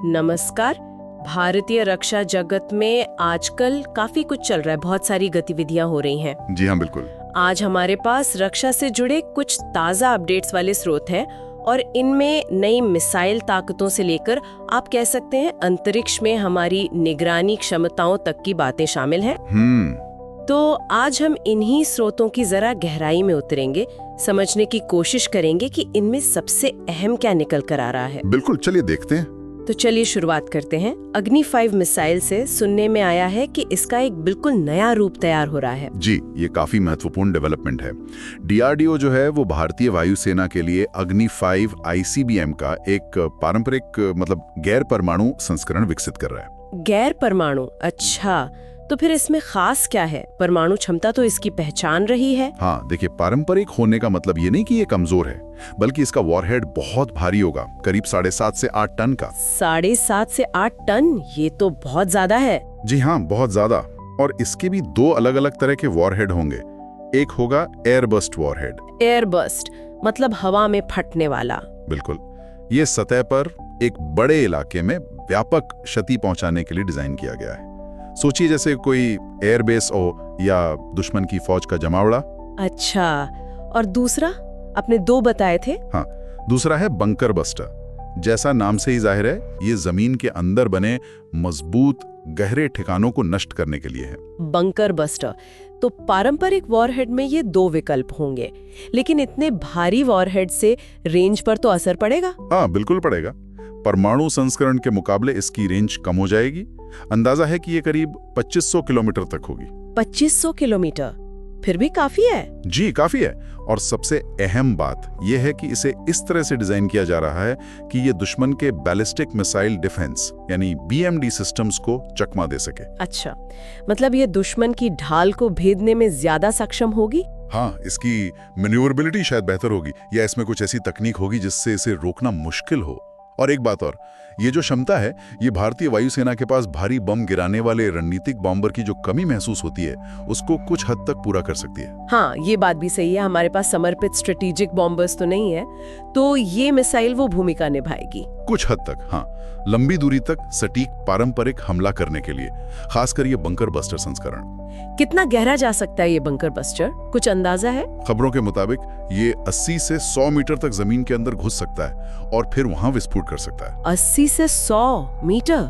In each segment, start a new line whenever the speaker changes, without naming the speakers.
नमस्कार। भारतीय रक्षा जगत में आजकल काफी कुछ चल रहा है, बहुत सारी गतिविधियां हो रही हैं।
जी हाँ, बिल्कुल।
आज हमारे पास रक्षा से जुड़े कुछ ताज़ा अपडेट्स वाले स्रोत हैं और इनमें नई मिसाइल ताकतों से लेकर आप कह सकते हैं अंतरिक्ष में हमारी निगरानी क्षमताओं तक की बातें शामिल हैं। तो आज हम इन्हीं स्रोतों की जरा गहराई में उतरेंगे, समझने की कोशिश करेंगे कि इनमें सबसे अहम क्या निकल कर आ रहा है।
बिल्कुल, चलिए देखते हैं।
तो चलिए शुरुआत करते हैं। अग्नि 5 मिसाइल से सुनने में आया है कि इसका एक बिल्कुल नया रूप तैयार हो रहा है।
जी, ये काफी महत्वपूर्ण डेवलपमेंट है। डीआरडीओ जो है वो भारतीय वायुसेना के लिए अग्नि 5 आईसीबीएम का एक पारंपरिक गैर परमाणु संस्करण विकसित कर रहा है।
गैर परमाणु? अच्छा, तो फिर इसमें खास क्या है? परमाणु क्षमता तो इसकी पहचान रही है।
हाँ, देखिए, पारंपरिक होने का मतलब ये नहीं कि ये कमजोर है, बल्कि इसका वॉरहेड बहुत भारी होगा, करीब 7.5 से 8 टन का।
7.5 से 8 टन? ये तो बहुत ज्यादा है।
जी हाँ, बहुत ज्यादा। और इसके भी दो अलग अलग तरह के वॉरहेड होंगे। एक होगा एयरबस्ट वॉरहेड।
एयरबस्ट मतलब हवा में फटने वाला?
बिल्कुल। ये सतह पर एक बड़े इलाके में व्यापक क्षति पहुंचाने के लिए डिजाइन किया गया है। सोचिए जैसे कोई एयरबेस हो या दुश्मन की फौज का जमावड़ा।
अच्छा, और दूसरा? आपने 2 बताए थे।
हाँ, दूसरा है बंकर बस्टर। जैसा नाम से ही जाहिर है, ये जमीन के अंदर बने मजबूत गहरे ठिकानों को नष्ट करने के लिए है। Bunker
buster. तो पारंपरिक वॉरहेड में ये 2 विकल्प होंगे, लेकिन इतने भारी वॉरहेड से रेंज पर तो असर पड़ेगा?
हाँ, बिल्कुल पड़ेगा। परमाणु संस्करण के मुकाबले इसकी रेंज कम हो जाएगी। अंदाजा है कि ये करीब 2500 किलोमीटर तक होगी।
2500 किलोमीटर? फिर भी काफी है।
जी, काफी है। और सबसे अहम बात यह है कि इसे इस तरह से डिजाइन किया जा रहा है कि ये दुश्मन के बैलिस्टिक मिसाइल डिफेंस यानी बीएमडी सिस्टम्स को चकमा दे सके।
अच्छा, मतलब ये दुश्मन की ढाल को भेदने में ज्यादा सक्षम होगी?
हाँ, इसकी मैन्यूवरेबिलिटी शायद बेहतर होगी, या इसमें कुछ ऐसी तकनीक होगी जिससे इसे रोकना मुश्किल हो। और एक बात और, ये जो क्षमता है, ये भारतीय वायुसेना के पास भारी बम गिराने वाले रणनीतिक बॉम्बर की जो कमी महसूस होती है, उसको कुछ हद तक पूरा कर सकती है।
हाँ, ये बात भी सही है। हमारे पास समर्पित स्ट्रेटेजिक बॉम्बर्स तो नहीं है, तो ये मिसाइल वो भूमिका निभाएगी
कुछ हद तक। हाँ, लंबी दूरी तक सटीक पारंपरिक हमला करने के लिए, खासकर ये बंकर बस्टर संस्करण।
कितना गहरा जा सकता है ये बंकर बस्टर? कुछ अंदाजा है?
खबरों के मुताबिक ये 80 से 100 मीटर तक जमीन के अंदर घुस सकता है और फिर वहां विस्फोट कर सकता है।
80 से 100 मीटर?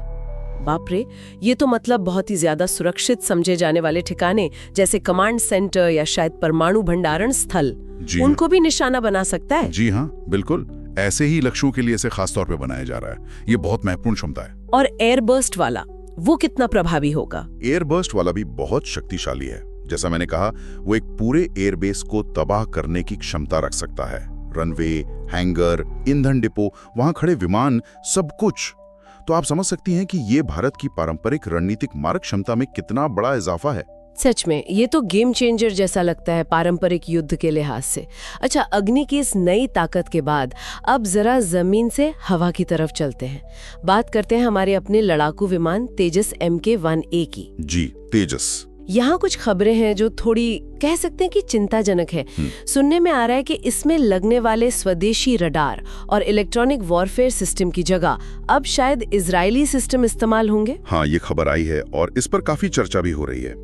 बाप रे, ये तो मतलब बहुत ही ज्यादा सुरक्षित समझे जाने वाले ठिकाने जैसे कमांड सेंटर या शायद परमाणु भंडारण स्थल, उनको भी निशाना बना सकता है।
जी हाँ, बिल्कुल। ऐसे ही लक्ष्यों के लिए इसे खास तौर पे बनाया जा रहा है। ये बहुत महत्वपूर्ण क्षमता है।
और एयरबर्स्ट वाला, वो कितना प्रभावी होगा?
एयरबर्स्ट वाला भी बहुत शक्तिशाली है। जैसा मैंने कहा, वो एक पूरे एयरबेस को तबाह करने की क्षमता रख सकता है। रनवे, हैंगर, ईंधन डिपो, वहां खड़े विमान, सब कुछ। तो आप समझ सकती हैं कि ये भारत की पारंपरिक रणनीतिक मारक क्षमता में कितना बड़ा इजाफा है।
सच में ये तो गेम चेंजर जैसा लगता है पारंपरिक युद्ध के लिहाज से। अच्छा, अग्नि की इस नई ताकत के बाद अब जरा जमीन से हवा की तरफ चलते हैं। बात करते हैं हमारे अपने लड़ाकू विमान तेजस MK-1A की।
जी, तेजस।
यहाँ कुछ खबरें हैं जो थोड़ी कह सकते हैं कि चिंताजनक है। सुनने में आ रहा है कि इसमें लगने वाले स्वदेशी रडार और इलेक्ट्रॉनिक वॉरफेयर सिस्टम की जगह अब शायद इजरायली सिस्टम इस्तेमाल होंगे।
हाँ, ये खबर आई है और इस पर काफी चर्चा भी हो रही है।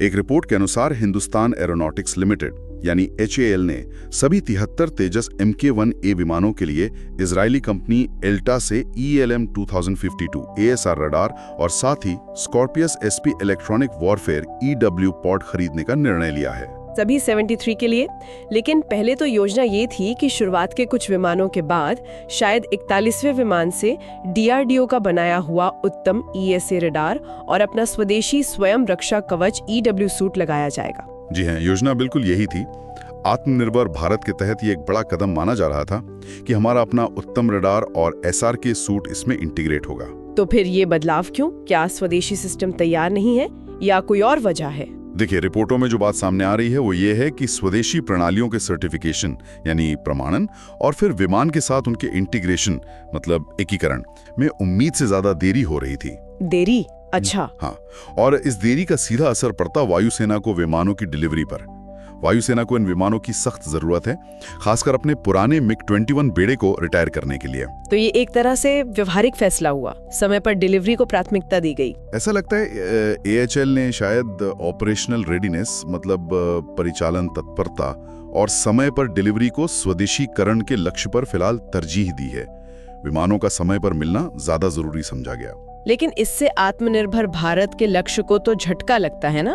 एक रिपोर्ट के अनुसार हिंदुस्तान एरोनॉटिक्स लिमिटेड यानी HAL ने सभी 73 तेजस MK-1A विमानों के लिए इजरायली कंपनी एल्टा से ELM 2052 ASR रडार और साथ ही Scorpius SP electronic warfare EW pod खरीदने का निर्णय लिया है।
सभी 73 के लिए। लेकिन पहले तो योजना ये थी कि शुरुआत के कुछ विमानों के बाद शायद 41वें विमान से DRDO का बनाया हुआ उत्तम ESA रडार और अपना स्वदेशी स्वयं रक्षा कवच EW सूट लगाया जाएगा।
जी हाँ, योजना बिल्कुल यही थी। आत्मनिर्भर भारत के तहत ये एक बड़ा कदम माना जा रहा था कि हमारा अपना उत्तम रडार और SRK सूट इसमें इंटीग्रेट होगा।
तो फिर ये बदलाव क्यों? क्या स्वदेशी सिस्टम तैयार नहीं है या कोई और वजह है?
देखिए, रिपोर्टों में जो बात सामने आ रही है वो ये है कि स्वदेशी प्रणालियों के सर्टिफिकेशन यानी प्रमाणन और फिर विमान के साथ उनके इंटीग्रेशन एकीकरण में उम्मीद से ज्यादा देरी हो रही थी।
देरी? अच्छा।
हाँ, और इस देरी का सीधा असर पड़ता वायुसेना को विमानों की डिलीवरी पर। वायुसेना को इन विमानों की सख्त जरूरत है, खासकर अपने पुराने मिग-21 बेड़े को रिटायर करने के लिए।
तो ये एक तरह से व्यवहारिक फैसला हुआ, समय पर डिलीवरी को प्राथमिकता दी गई।
ऐसा लगता है AHL ने शायद ऑपरेशनल रेडीनेस, मतलब परिचालन तत्परता और समय पर डिलीवरी को स्वदेशीकरण के लक्ष्य पर फिलहाल तरजीह दी है। विमानों का समय पर मिलना ज्यादा जरूरी समझा गया।
लेकिन इससे आत्मनिर्भर भारत के लक्ष्य को तो झटका लगता है ना।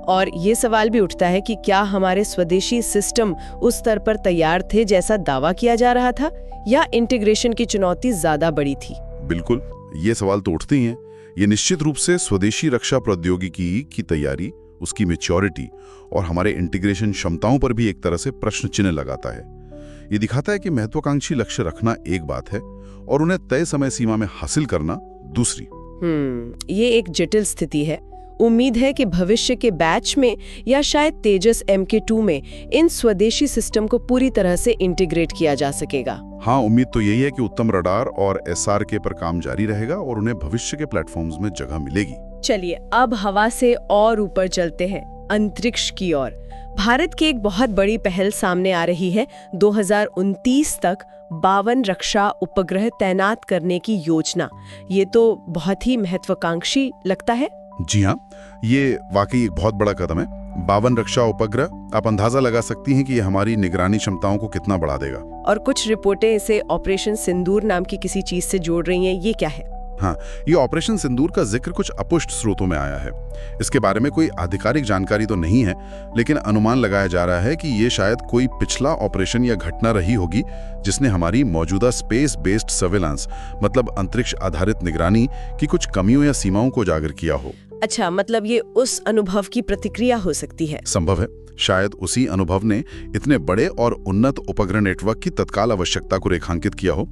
और ये सवाल भी उठता है कि क्या हमारे स्वदेशी सिस्टम उस स्तर पर तैयार थे जैसा दावा किया जा रहा था, या इंटीग्रेशन की चुनौती ज्यादा बड़ी थी?
बिल्कुल, ये सवाल तो उठते ही हैं। ये निश्चित रूप से स्वदेशी रक्षा प्रौद्योगिकी की तैयारी, उसकी मैच्योरिटी और हमारे इंटीग्रेशन क्षमताओं पर भी एक तरह से प्रश्न चिन्ह लगाता है। ये दिखाता है कि महत्वाकांक्षी लक्ष्य रखना एक बात है और उन्हें तय समय सीमा में हासिल करना दूसरी।
ये एक जटिल स्थिति है। उम्मीद है कि भविष्य के बैच में या शायद तेजस MK2 में इन स्वदेशी सिस्टम को पूरी तरह से इंटीग्रेट किया जा सकेगा।
हाँ, उम्मीद तो यही है कि उत्तम रडार और SRK पर काम जारी रहेगा और उन्हें भविष्य के प्लेटफॉर्म्स में जगह मिलेगी।
चलिए अब हवा से और ऊपर चलते हैं, अंतरिक्ष की ओर। भारत की एक बहुत बड़ी पहल सामने आ रही है। 2029 तक 52 रक्षा उपग्रह तैनात करने की योजना। ये तो बहुत ही महत्वाकांक्षी लगता है।
जी हाँ, ये वाकई एक बहुत बड़ा कदम है। 52 रक्षा उपग्रह, आप अंदाजा लगा सकती हैं कि ये हमारी निगरानी क्षमताओं को कितना बढ़ा देगा।
और कुछ रिपोर्टें इसे ऑपरेशन सिंदूर नाम की किसी चीज से जोड़ रही हैं। ये क्या है?
हाँ, ये ऑपरेशन सिंदूर का जिक्र कुछ अपुष्ट स्रोतों में आया है। इसके बारे में कोई आधिकारिक जानकारी तो नहीं है, लेकिन अनुमान लगाया जा रहा है कि ये शायद कोई पिछला ऑपरेशन या घटना रही होगी जिसने हमारी मौजूदा स्पेस बेस्ड सर्वेलेंस, मतलब अंतरिक्ष आधारित निगरानी की कुछ कमियों या सीमाओं को उजागर किया हो।
अच्छा, मतलब ये उस अनुभव की प्रतिक्रिया हो सकती है।
संभव है, शायद उसी अनुभव ने इतने बड़े और उन्नत उपग्रह नेटवर्क की तत्काल आवश्यकता को रेखांकित किया हो।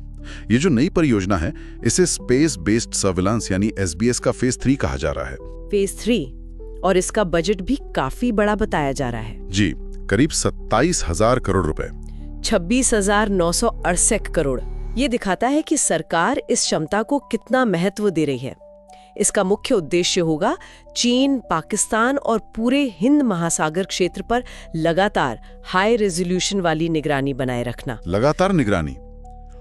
ये जो नई परियोजना है, इसे स्पेस बेस्ड सर्विलांस यानी SBS का फेज 3 कहा जा रहा है।
फेज 3, और इसका बजट भी काफी बड़ा बताया जा रहा है।
जी, करीब 27,000 करोड़ रुपए।
26,968 करोड़। ये दिखाता है कि सरकार इस क्षमता को कितना महत्व दे रही है। इसका मुख्य उद्देश्य होगा चीन, पाकिस्तान और पूरे हिंद महासागर क्षेत्र पर लगातार हाई रेजोल्यूशन वाली निगरानी बनाए रखना।
लगातार निगरानी,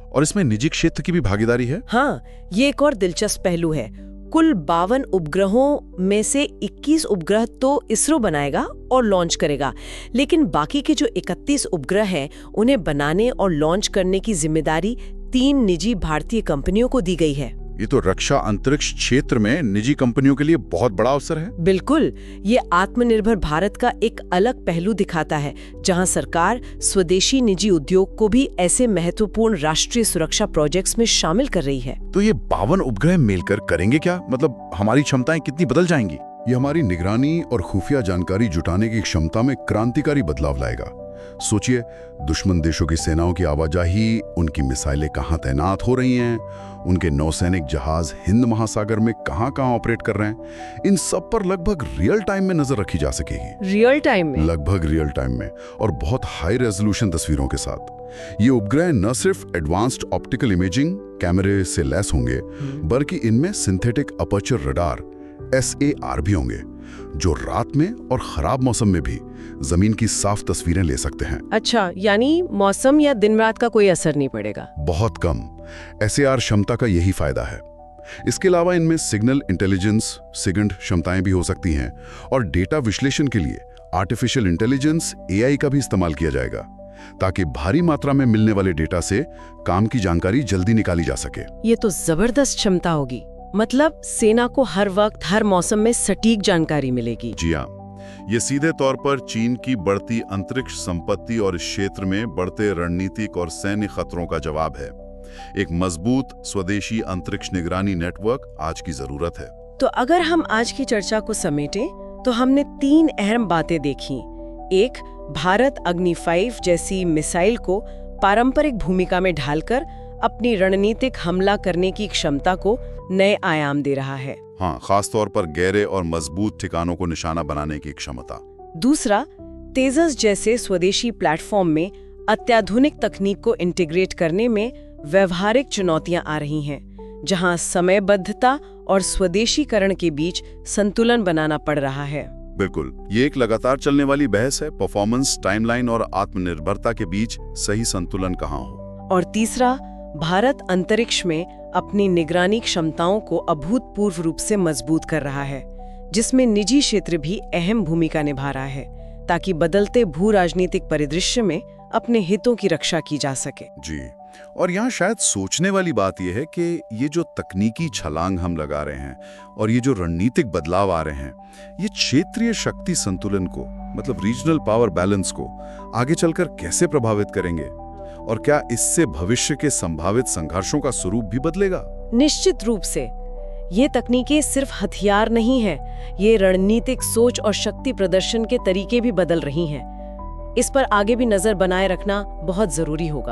और इसमें निजी क्षेत्र की भी भागीदारी है।
हाँ, ये एक और दिलचस्प पहलू है। कुल 52 उपग्रहों में से 21 उपग्रह तो इसरो बनाएगा और लॉन्च करेगा, लेकिन बाकी के जो 31 उपग्रह हैं, उन्हें बनाने और लॉन्च करने की जिम्मेदारी 3 निजी भारतीय कंपनियों को दी गई है।
ये तो रक्षा अंतरिक्ष क्षेत्र में निजी कंपनियों के लिए बहुत बड़ा अवसर है।
बिल्कुल, ये आत्मनिर्भर भारत का एक अलग पहलू दिखाता है, जहां सरकार स्वदेशी निजी उद्योग को भी ऐसे महत्वपूर्ण राष्ट्रीय सुरक्षा प्रोजेक्ट्स में शामिल कर रही है।
तो ये 52 उपग्रह मिलकर करेंगे क्या? मतलब हमारी क्षमताएं कितनी बदल जाएंगी? ये हमारी निगरानी और खुफिया जानकारी जुटाने की क्षमता में क्रांतिकारी बदलाव लाएगा। सोचिए, दुश्मन देशों की सेनाओं की आवाजाही, उनकी मिसाइलें कहाँ तैनात हो रही हैं, उनके नौसैनिक जहाज हिंद महासागर में कहाँ ऑपरेट कर रहे हैं, इन सब पर लगभग रियल टाइम में नजर रखी जा सकेगी।
रियल टाइम में?
लगभग रियल टाइम में, और बहुत हाई रेजोल्यूशन तस्वीरों के साथ। ये उपग्रह न सिर्फ एडवांस्ड ऑप्टिकल इमेजिंग कैमरे से लैस होंगे, बल्कि इनमें सिंथेटिक अपर्चर रडार SAR भी होंगे, जो रात में और खराब मौसम में भी जमीन की साफ तस्वीरें ले सकते हैं। अच्छा,
यानी मौसम या दिन रात का कोई असर नहीं पड़ेगा?
बहुत कम। SAR क्षमता का यही फायदा है। इसके अलावा इनमें सिग्नल इंटेलिजेंस, सिगंड क्षमताएं भी हो सकती हैं, और डेटा विश्लेषण के लिए आर्टिफिशियल इंटेलिजेंस AI का भी इस्तेमाल किया जाएगा, ताकि भारी मात्रा में मिलने वाले डेटा से काम की जानकारी जल्दी निकाली जा सके।
ये तो जबरदस्त क्षमता होगी। मतलब सेना को हर वक्त हर मौसम में सटीक जानकारी मिलेगी।
जी हाँ, ये सीधे तौर पर चीन की बढ़ती अंतरिक्ष संपत्ति और इस क्षेत्र में बढ़ते रणनीतिक और सैन्य खतरों का जवाब है। एक मजबूत स्वदेशी अंतरिक्ष निगरानी नेटवर्क आज की जरूरत है।
तो अगर हम आज की चर्चा को समेटें, तो हमने 3 अहम बातें देखी। एक, भारत अग्नि 5 जैसी मिसाइल को पारंपरिक भूमिका में ढालकर अपनी रणनीतिक हमला करने की क्षमता को नए आयाम दे रहा है।
हाँ, खास तौर पर गहरे और मजबूत ठिकानों को निशाना बनाने की क्षमता।
दूसरा, तेजस जैसे स्वदेशी प्लेटफॉर्म में अत्याधुनिक तकनीक को इंटीग्रेट करने में व्यवहारिक चुनौतियां आ रही हैं, जहां समयबद्धता और स्वदेशीकरण के बीच संतुलन बनाना पड़ रहा है।
बिल्कुल, ये एक लगातार चलने वाली बहस है, परफॉर्मेंस, टाइमलाइन और आत्मनिर्भरता के बीच सही संतुलन कहाँ हो।
और तीसरा, भारत अंतरिक्ष में अपनी निगरानी क्षमताओं को अभूतपूर्व रूप से मजबूत कर रहा है, जिसमें निजी क्षेत्र भी अहम भूमिका निभा रहा है, ताकि बदलते भू राजनीतिक परिदृश्य में अपने हितों की रक्षा की जा सके।
जी, और यहाँ शायद सोचने वाली बात यह है कि ये जो तकनीकी छलांग हम लगा रहे हैं और ये जो रणनीतिक बदलाव आ रहे हैं, ये क्षेत्रीय शक्ति संतुलन को, मतलब रीजनल पावर बैलेंस को आगे चलकर कैसे प्रभावित करेंगे, और क्या इससे भविष्य के संभावित संघर्षों का स्वरूप भी बदलेगा?
निश्चित रूप से। ये तकनीकें सिर्फ हथियार नहीं है, ये रणनीतिक सोच और शक्ति प्रदर्शन के तरीके भी बदल रही हैं। इस पर आगे भी नजर बनाए रखना बहुत जरूरी होगा।